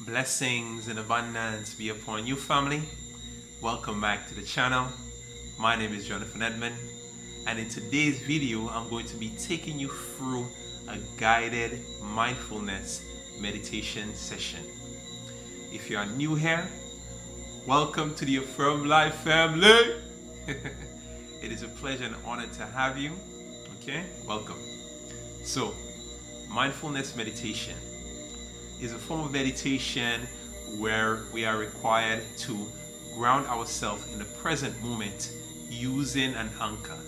Blessings and abundance be upon you, family. Welcome back to the channel. My name is Jonathan Edmond, and in today's video, I'm going to be taking you through a guided mindfulness meditation session. If you are new here, welcome to the Affirm Life family. It is a pleasure and honor to have you. Okay, welcome. So, mindfulness meditation is a form of meditation where we are required to ground ourselves in the present moment using an anchor.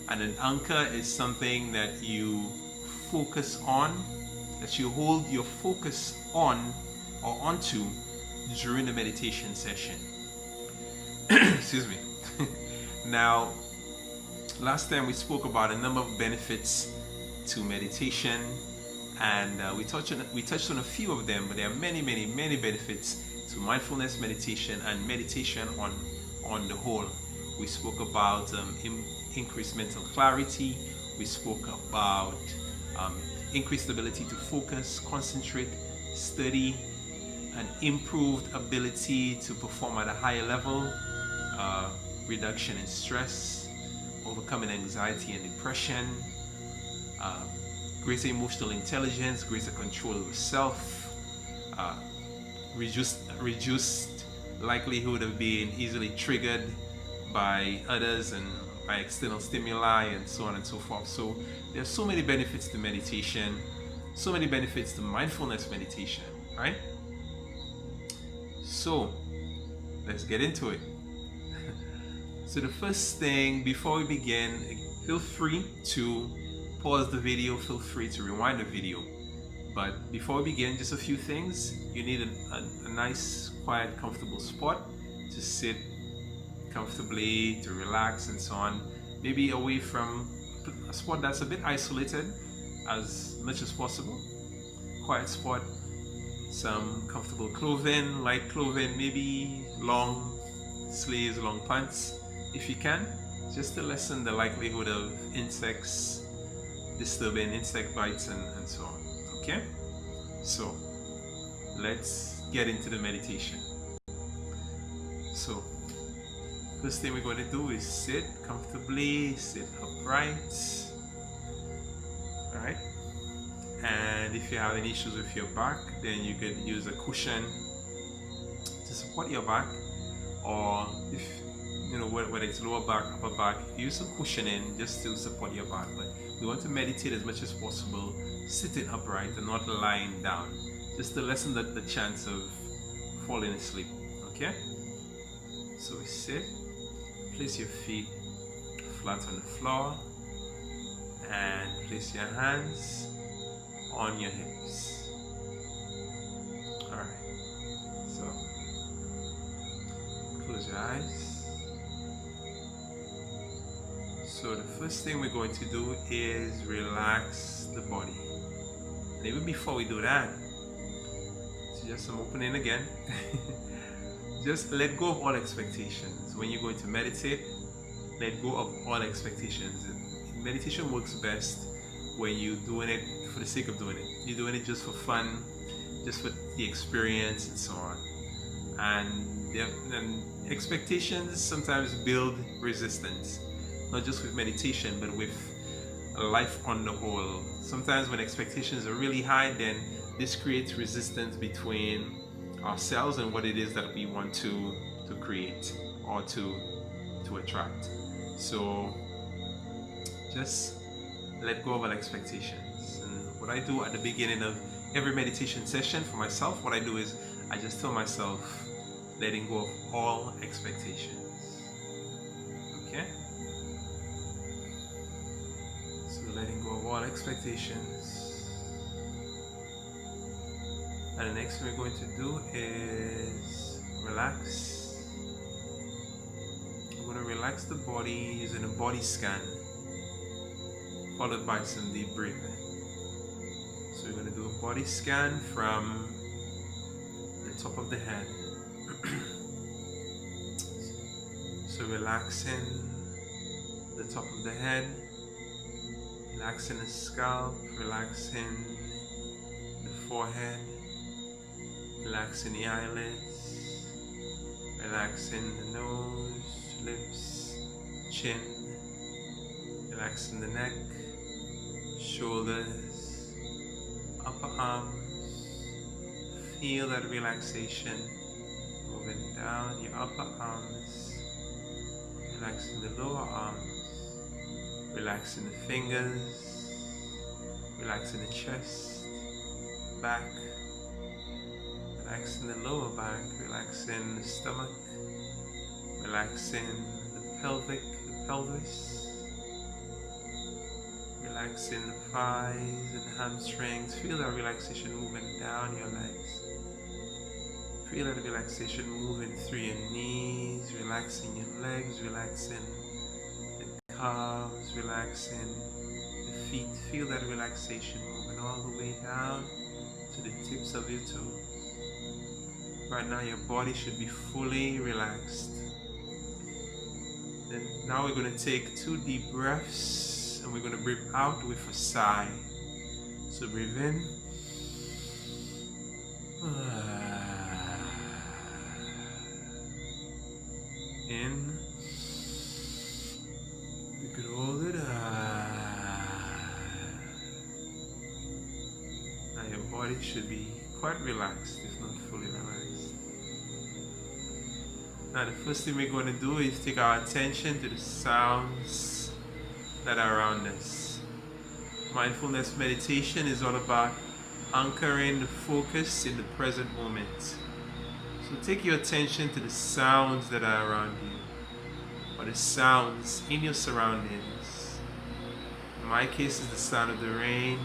And an anchor is something that you focus on, that you hold your focus on or onto during the meditation session. Excuse me. Now, last time we spoke about a number of benefits to meditation, and we touched on a few of them, but there are many benefits to mindfulness meditation and meditation on the whole. We spoke about increased mental clarity. We spoke about increased ability to focus, concentrate, study, an improved ability to perform at a higher level, reduction in stress, overcoming anxiety and depression, greater emotional intelligence, greater control over self, reduced likelihood of being easily triggered by others and by external stimuli, and so on and so forth. So there are so many benefits to meditation, so many benefits to mindfulness meditation, right? So let's get into it. So the first thing, before we begin, feel free to pause the video, feel free to rewind the video. But before we begin, just a few things. You need a nice, quiet, comfortable spot to sit comfortably, to relax and so on. Maybe away from a spot that's a bit isolated as much as possible. Quiet spot, some comfortable clothing, light clothing, maybe long sleeves, long pants if you can, just to lessen the likelihood of insects disturbing, insect bites and so on. Okay, so let's get into the meditation. So first thing we're going to do is sit comfortably, sit upright. All right, and if you have any issues with your back, then you could use a cushion to support your back, or if you know whether it's lower back, upper back, use some cushioning just to support your back. But we want to meditate as much as possible sitting upright and not lying down, just to lessen the chance of falling asleep. Okay, so we sit, place your feet flat on the floor, and place your hands on your hips. Alright, so close your eyes. So the first thing we're going to do is relax the body. And even before we do that, so just some opening again. Just let go of all expectations. When you're going to meditate, let go of all expectations. Meditation works best when you're doing it for the sake of doing it. You're doing it just for fun, just for the experience and so on. And expectations sometimes build resistance. Not just with meditation, but with life on the whole. Sometimes when expectations are really high, then this creates resistance between ourselves and what it is that we want to create or to attract. So just let go of all expectations. And what I do at the beginning of every meditation session for myself, what I do is I just tell myself, letting go of all expectations. Okay? Letting go of all expectations. And the next thing we're going to do is relax. We're going to relax the body using a body scan, followed by some deep breathing. So we're going to do a body scan from the top of the head. So relaxing the top of the head, relaxing the scalp, relaxing the forehead, Relaxing the eyelids, relaxing the nose, lips, chin, relaxing the neck, shoulders, upper arms. Feel that relaxation moving down your upper arms, relaxing the lower arms, relaxing the fingers, relaxing the chest, back, relaxing the lower back, relaxing the stomach, relaxing the pelvis, relaxing the thighs and hamstrings. Feel that relaxation moving down your legs. Feel that relaxation moving through your knees, relaxing your legs, relaxing the calves, relaxing the feet. Feel that relaxation moving all the way down to the tips of your toes. Right now your body should be fully relaxed. Then now we're going to take 2 deep breaths and we're going to breathe out with a sigh. So breathe in. In. You could hold it. Now your body should be quite relaxed, if not fully relaxed. Now the first thing we're going to do is take our attention to the sounds that are around us. Mindfulness meditation is all about anchoring the focus in the present moment. So take your attention to the sounds that are around you, or the sounds in your surroundings. In my case, it's the sound of the rain,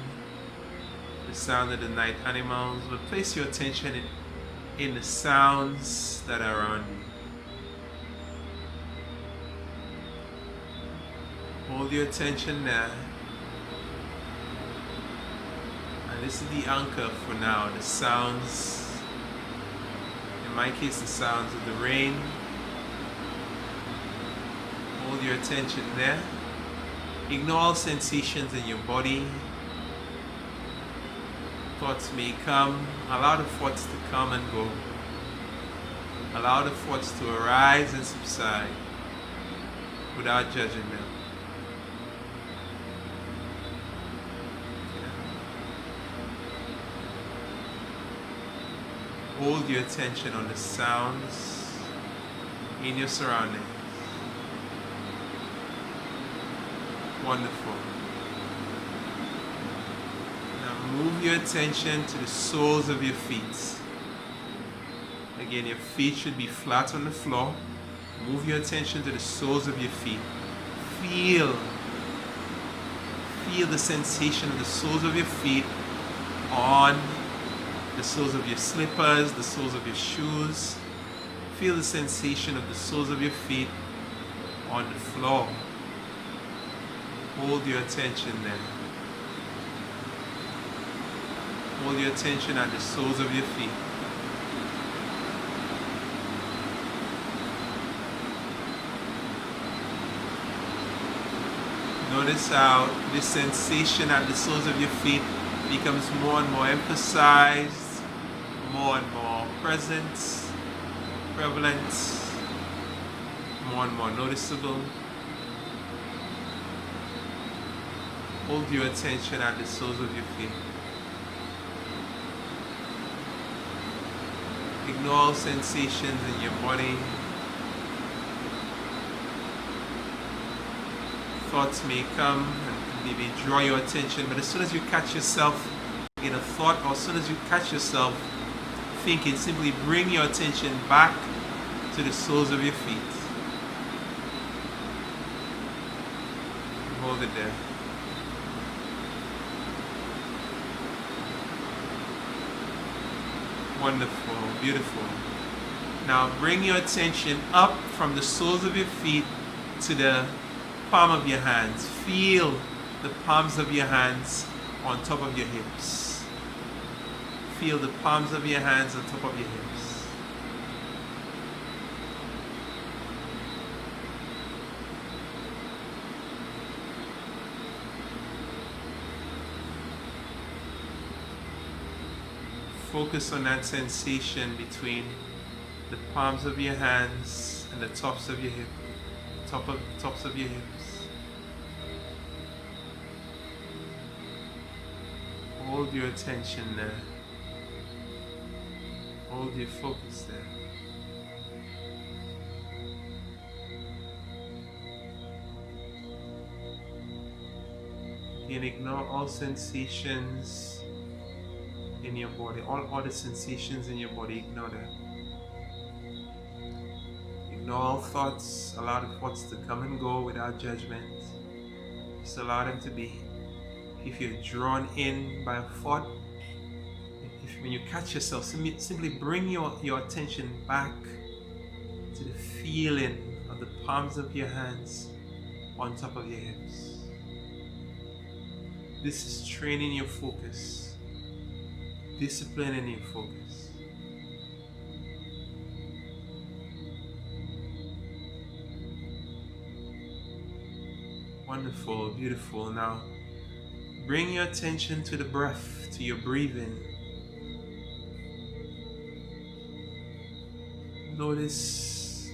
the sound of the night animals, but place your attention in the sounds that are around you. Hold your attention there. And this is the anchor for now, the sounds. In my case, the sounds of the rain. Hold your attention there. Ignore all sensations in your body. Thoughts may come. Allow the thoughts to come and go. Allow the thoughts to arise and subside without judging them. Hold your attention on the sounds in your surroundings. Wonderful. Now move your attention to the soles of your feet. Again, your feet should be flat on the floor. Move your attention to the soles of your feet. Feel the sensation of the soles of your feet on the soles of your slippers, the soles of your shoes. Feel the sensation of the soles of your feet on the floor. Hold your attention there. Hold your attention at the soles of your feet. Notice how this sensation at the soles of your feet becomes more and more emphasized, more and more present, prevalent, more and more noticeable. Hold your attention at the soles of your feet. Ignore all sensations in your body. Thoughts may come and maybe draw your attention, but as soon as you catch yourself in a thought, or as soon as you catch yourself thinking, simply bring your attention back to the soles of your feet. Hold it there. Wonderful, beautiful. Now bring your attention up from the soles of your feet to the palm of your hands. Feel the palms of your hands on top of your hips. Feel the palms of your hands on top of your hips. Focus on that sensation between the palms of your hands and the tops of your tops of your hips. Hold your attention there. Hold your focus there. You can ignore all sensations in your body, all other sensations in your body, ignore them. Ignore all thoughts, allow the thoughts to come and go without judgment. Just allow them to be. If you're drawn in by a thought, when you catch yourself, simply bring your attention back to the feeling of the palms of your hands on top of your hips. This is training your focus, disciplining your focus. Wonderful, beautiful. Now, bring your attention to the breath, to your breathing. Notice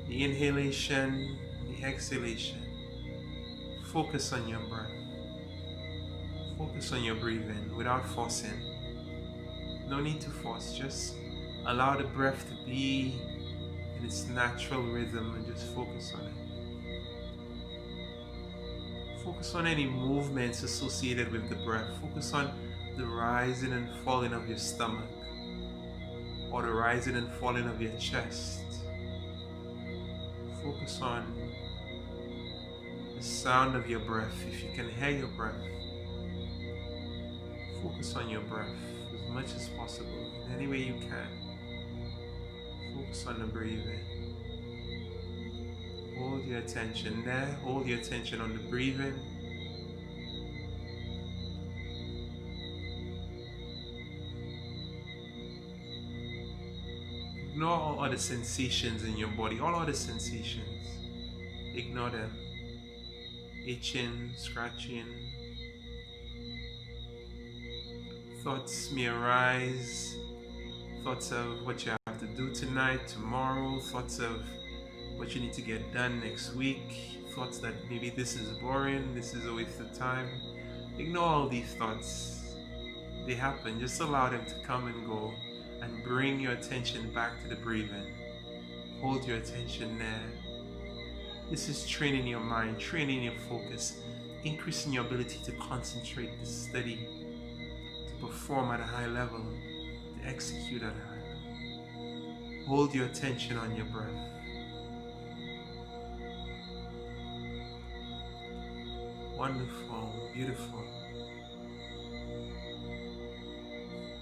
the inhalation, the exhalation. Focus on your breath. Focus on your breathing without forcing. No need to force, just allow the breath to be in its natural rhythm and just focus on it. Focus on any movements associated with the breath. Focus on the rising and falling of your stomach, or the rising and falling of your chest. Focus on the sound of your breath. If you can hear your breath, focus on your breath as much as possible, in any way you can. Focus on the breathing. Hold your attention there. Hold your attention on the breathing. Ignore all other sensations in your body, all other sensations. Ignore them. Itching, scratching. Thoughts may arise. Thoughts of what you have to do tonight, tomorrow. Thoughts of what you need to get done next week. Thoughts that maybe this is boring, this is a waste of time. Ignore all these thoughts. They happen. Just allow them to come and go, and bring your attention back to the breathing. Hold your attention there. This is training your mind, training your focus, increasing your ability to concentrate, to study, to perform at a high level, to execute at a high level. Hold your attention on your breath. Wonderful, beautiful.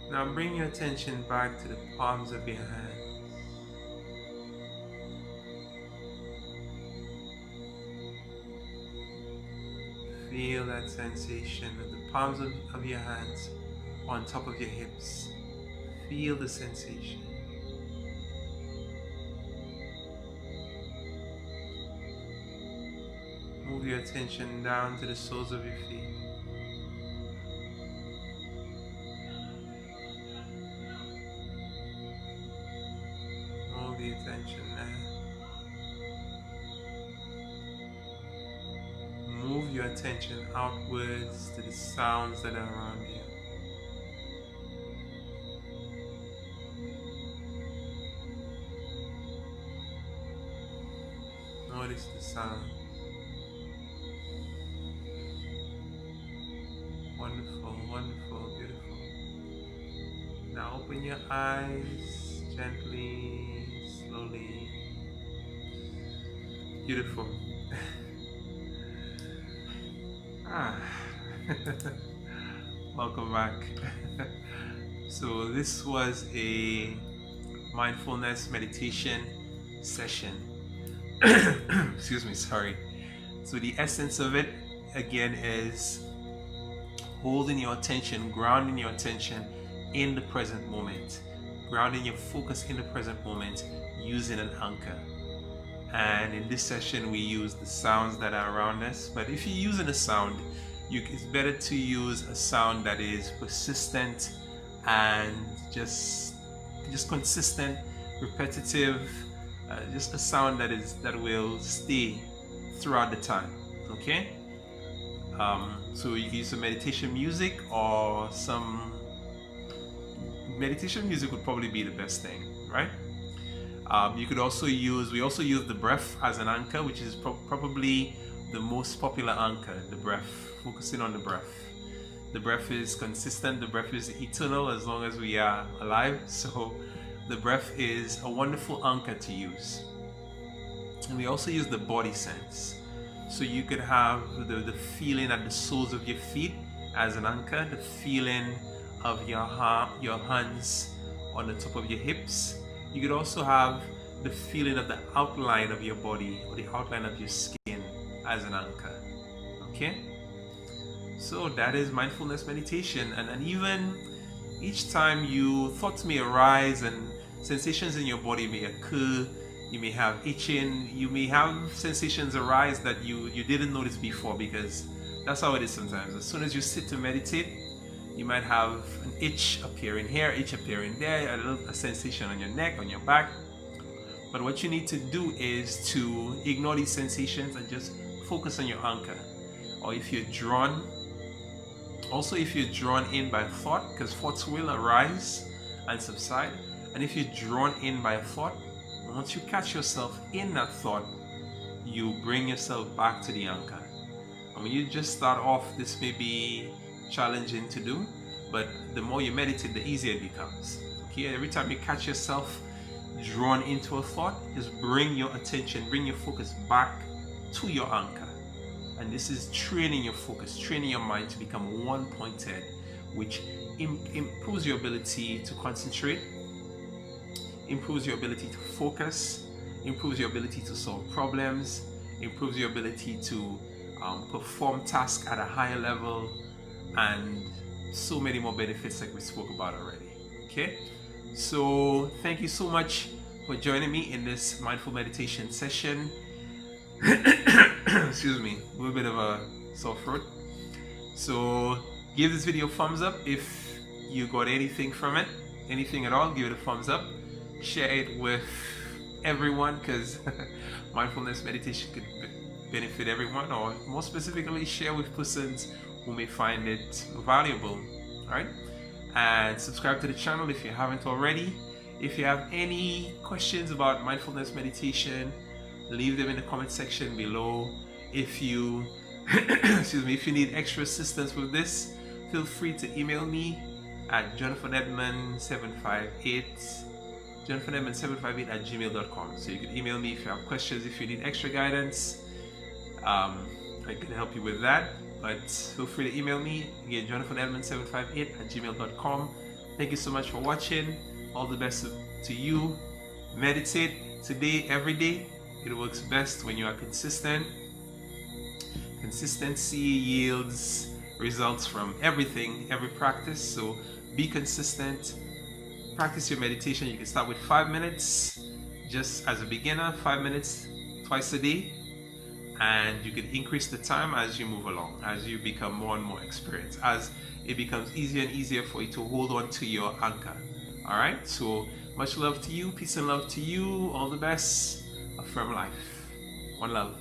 Now bring your attention back to the palms of your hands. Feel that sensation of the palms of your hands on top of your hips. Feel the sensation. Move your attention down to the soles of your feet. Move the attention there. Move your attention outwards to the sounds that are around you. Notice the sound. Wonderful, wonderful, beautiful. Now open your eyes gently, slowly. Beautiful. Welcome back. So this was a mindfulness meditation session. Excuse me, sorry. So the essence of it again is holding your attention, grounding your attention in the present moment, grounding your focus in the present moment using an anchor. And in this session we use the sounds that are around us, but if you're using a sound, it's better to use a sound that is persistent, and just consistent, repetitive, just a sound that will stay throughout the time. Okay. So you can use some meditation music, or some meditation music would probably be the best thing, right? You could also use, we also use the breath as an anchor, which is probably the most popular anchor, the breath, focusing on the breath. The breath is consistent, the breath is eternal as long as we are alive. So the breath is a wonderful anchor to use. And we also use the body sense. So you could have the feeling at the soles of your feet as an anchor, the feeling of your hands on the top of your hips. You could also have the feeling of the outline of your body, or the outline of your skin, as an anchor. Okay? So that is mindfulness meditation. And even each time thoughts may arise and sensations in your body may occur, you may have itching, you may have sensations arise that you didn't notice before, because that's how it is sometimes. As soon as you sit to meditate, you might have an itch appearing here, itch appearing there, a sensation on your neck, on your back. But what you need to do is to ignore these sensations and just focus on your anchor. Or if you're drawn in by thought, because thoughts will arise and subside, and if you're drawn in by a thought, once you catch yourself in that thought, you bring yourself back to the anchor. And when you just start off, this may be challenging to do, but the more you meditate, the easier it becomes. Okay, every time you catch yourself drawn into a thought, just bring your attention, bring your focus back to your anchor. And this is training your focus, training your mind to become one-pointed, which improves your ability to concentrate, improves your ability to focus, improves your ability to solve problems, improves your ability to perform tasks at a higher level, and so many more benefits like we spoke about already. Okay, so thank you so much for joining me in this mindful meditation session. Excuse me, a little bit of a sore throat. So give this video a thumbs up if you got anything from it, anything at all. Give it a thumbs up. Share it with everyone, because mindfulness meditation could benefit everyone, or more specifically, share with persons who may find it valuable. All right, and subscribe to the channel if you haven't already. If you have any questions about mindfulness meditation, leave them in the comment section below. If you if you need extra assistance with this, feel free to email me at jonathanedmond758 jonathanedmond758@gmail.com. So you can email me if you have questions, if you need extra guidance. I can help you with that, but feel free to email me again, jonathanedmond758@gmail.com. Thank you so much for watching. All the best to you. Meditate today, every day. It works best when you are consistent. Consistency yields results from everything, every practice. So be consistent. Practice your meditation. You can start with 5 minutes, just as a beginner, 5 minutes twice a day. And you can increase the time as you move along, as you become more and more experienced, as it becomes easier and easier for you to hold on to your anchor. All right, so much love to you, peace and love to you, all the best, a firm life, one love.